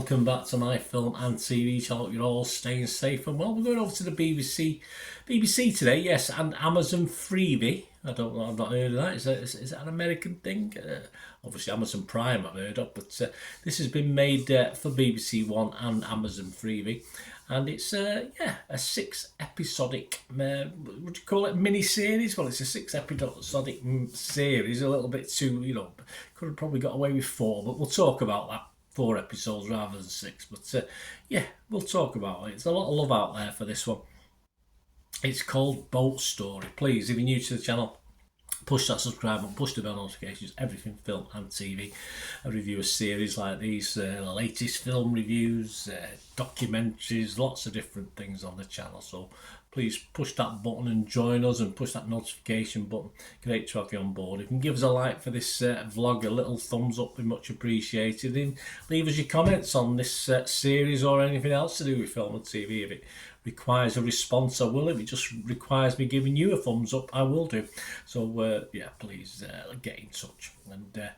welcome back to my film and TV channel. You're all staying safe and well. We're going over to the BBC today, yes, and Amazon Freevee. I don't know, I've not heard of that. Is that an American thing? Obviously Amazon Prime I've heard of, but this has been made for BBC One and Amazon Freevee. And it's a 6-episodic, would you call it a mini-series? Well, it's a 6-episodic series, a little bit too, could have probably got away with 4, but we'll talk about that. 4 episodes rather than 6, but we'll talk about it. There's a lot of love out there for this one. It's called Boat Story. Please, if you're new to the channel, push that subscribe button, push the bell notifications, everything film and TV. I review a series like these, the latest film reviews, documentaries, lots of different things on the channel. So please push that button and join us, and push that notification button. Great to have you on board. If you can give us a like for this vlog, a little thumbs up, be much appreciated. And leave us your comments on this series or anything else to do with film and TV. If it requires a response, I will. If it just requires me giving you a thumbs up, I will do. So please get in touch, and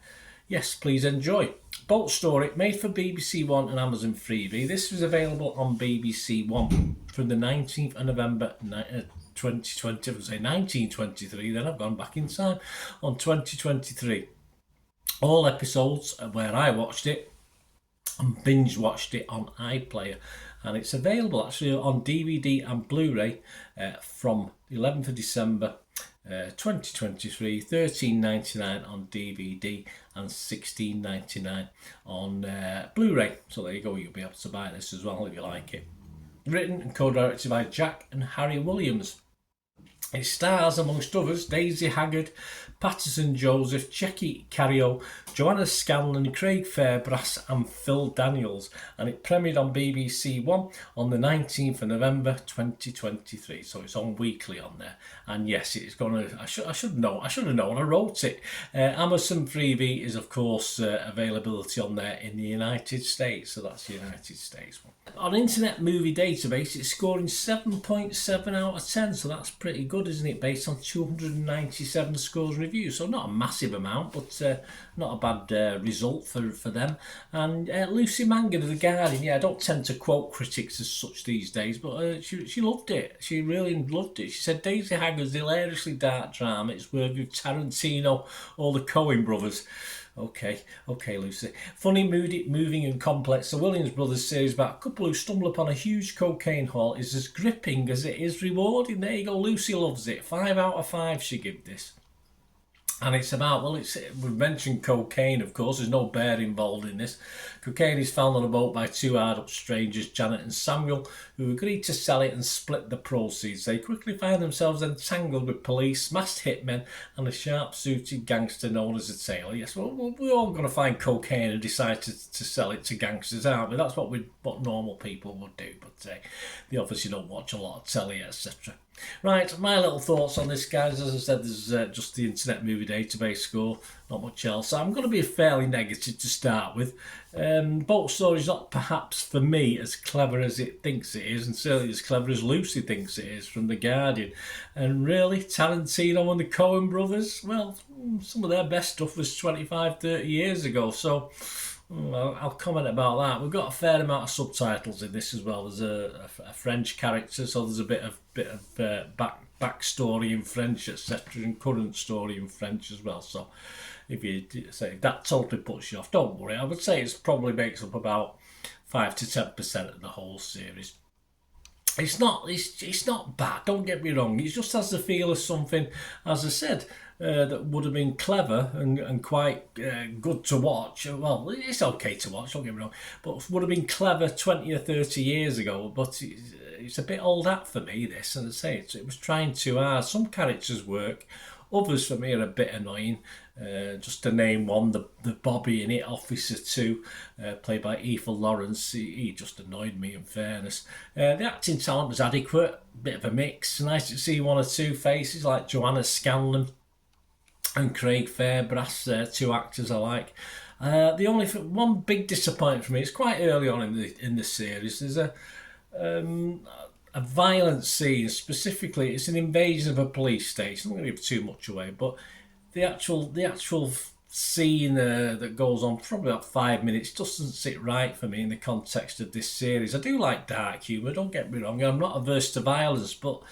yes, please enjoy. Boat Story, made for BBC One and Amazon Freevee. This was available on BBC One from the 19th of November 2020. I would say 1923, then I've gone back in time, on 2023. All episodes where I watched it and binge watched it on iPlayer, and it's available actually on DVD and Blu-ray from the 11th of December 2023, $13.99 on DVD and $16.99 on Blu-ray. So there you go, you'll be able to buy this as well if you like it. Written and co-directed by Jack and Harry Williams. It stars, amongst others, Daisy Haggard, Patterson Joseph, Checky Cario, Joanna Scanlon, Craig Fairbrass and Phil Daniels, and it premiered on BBC One on the 19th of November 2023, so it's on weekly on there. And yes, it's gonna, I should have known, I wrote it. Amazon Freevee is of course availability on there in the United States, so that's the United States one. On Internet Movie Database, it's scoring 7.7 out of 10, so that's pretty good, isn't it, based on 297 scores and reviews. So not a massive amount, but not a bad result for them. And Lucy Mangan of The Guardian, I don't tend to quote critics as such these days, but she loved it. She really loved it. She said Daisy Haggard's hilariously dark drama. It's worked with Tarantino or the Coen brothers. Okay, Lucy. Funny, moody, moving and complex, the Williams Brothers series about a couple who stumble upon a huge cocaine haul is as gripping as it is rewarding. There you go, Lucy loves it. 5 out of 5 she give this. And it's about, we've mentioned cocaine, of course. There's no bear involved in this. Cocaine is found on a boat by 2 hard-up strangers, Janet and Samuel, who agreed to sell it and split the proceeds. They quickly find themselves entangled with police, masked hitmen, and a sharp-suited gangster known as a tailor. Yes, well, we're all going to find cocaine and decide to sell it to gangsters, aren't we? That's what normal people would do, but they obviously don't watch a lot of telly, etc. Right, my little thoughts on this, guys. As I said, there's just the Internet Movie Database score, not much else. So I'm going to be fairly negative to start with. Boat Story is not perhaps for me as clever as it thinks it is, and certainly as clever as Lucy thinks it is from The Guardian. And really, Tarantino and the Coen brothers, well, some of their best stuff was 25, 30 years ago, so I'll comment about that. We've got a fair amount of subtitles in this as well. There's a French character, so there's a bit of backstory in French, etc., and current story in French as well. So if you say that totally puts you off, don't worry. I would say it probably makes up about 5 to 10% of the whole series. It's not bad, don't get me wrong. It just has the feel of something, as I said, that would have been clever and quite good to watch. Well, it's okay to watch, don't get me wrong, but would have been clever 20 or 30 years ago. But it's a bit old hat for me, this. And I say it was trying too hard. Some characters work, others for me are a bit annoying. Just to name one, the Bobby in it, Officer 2, played by Ethel Lawrence, he just annoyed me in fairness. The acting talent was adequate, bit of a mix. Nice to see 1 or 2 faces like Joanna Scanlon and Craig Fairbrass, 2 actors I like. The only one big disappointment for me, it's quite early on in the series, there's a violent scene. Specifically, it's an invasion of a police station. I'm not going to give too much away, but the actual scene that goes on probably about 5 minutes doesn't sit right for me in the context of this series. I do like dark humour, don't get me wrong, I'm not averse to violence, but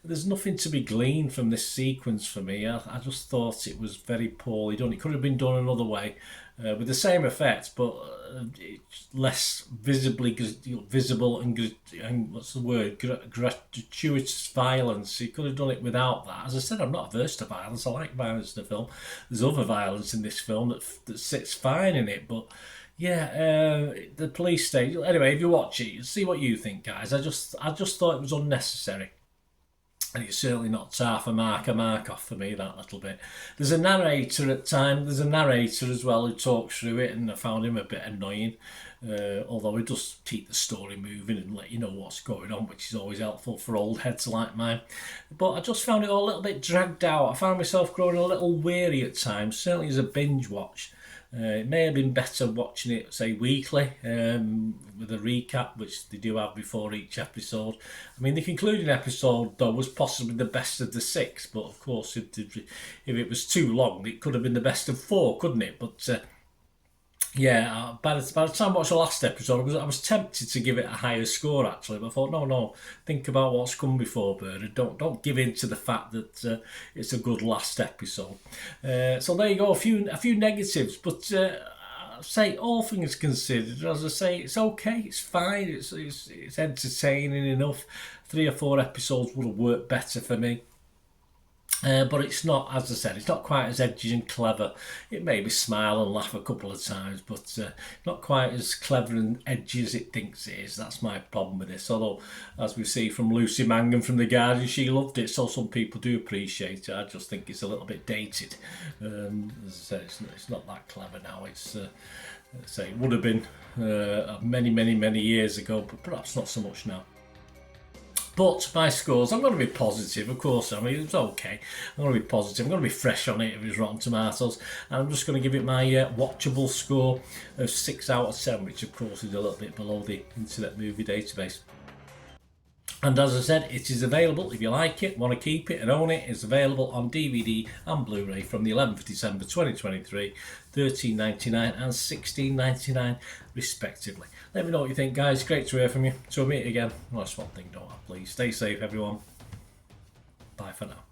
there's nothing to be gleaned from this sequence for me. I just thought it was very poorly done. It could have been done another way with the same effect, but it's less visibly visible and what's the word, gratuitous violence. He could have done it without that. As I said, I'm not averse to violence. I like violence in the film. There's other violence in this film that sits fine in it, but yeah, the police station. Anyway, if you watch it, see what you think, guys. I just thought it was unnecessary. And it's certainly not half a mark off for me, that little bit. There's a narrator at times. There's a narrator as well who talks through it, and I found him a bit annoying. Although he does keep the story moving and let you know what's going on, which is always helpful for old heads like mine. But I just found it all a little bit dragged out. I found myself growing a little weary at times, certainly as a binge watch. It may have been better watching it, say, weekly, with a recap, which they do have before each episode. I mean, the concluding episode, though, was possibly the best of the 6, but of course, if it was too long, it could have been the best of 4, couldn't it? But yeah, by the time I watched the last episode, I was tempted to give it a higher score actually, but I thought, no, think about what's come before, Bernard. Don't give in to the fact that it's a good last episode. So there you go, a few negatives, but say all things considered, as I say, it's okay, it's fine, it's entertaining enough. 3 or 4 episodes would have worked better for me. But it's not, as I said, it's not quite as edgy and clever. It made me smile and laugh a couple of times, but not quite as clever and edgy as it thinks it is. That's my problem with this. Although, as we see from Lucy Mangan from The Guardian, she loved it, so some people do appreciate it. I just think it's a little bit dated. As I said, it's not that clever now. It's say it would have been many years ago, but perhaps not so much now. But my scores, I'm going to be positive, of course. I mean, it's okay. I'm going to be positive. I'm going to be fresh on it if it's Rotten Tomatoes. And I'm just going to give it my watchable score of 6 out of 7, which of course is a little bit below the Internet Movie Database. And as I said, it is available if you like it, want to keep it and own it. It's available on DVD and Blu-ray from the 11th of December 2023, $13.99 and $16.99 respectively. Let me know what you think, guys. Great to hear from you. Till we meet again. Last one thing, don't I? Please stay safe, everyone. Bye for now.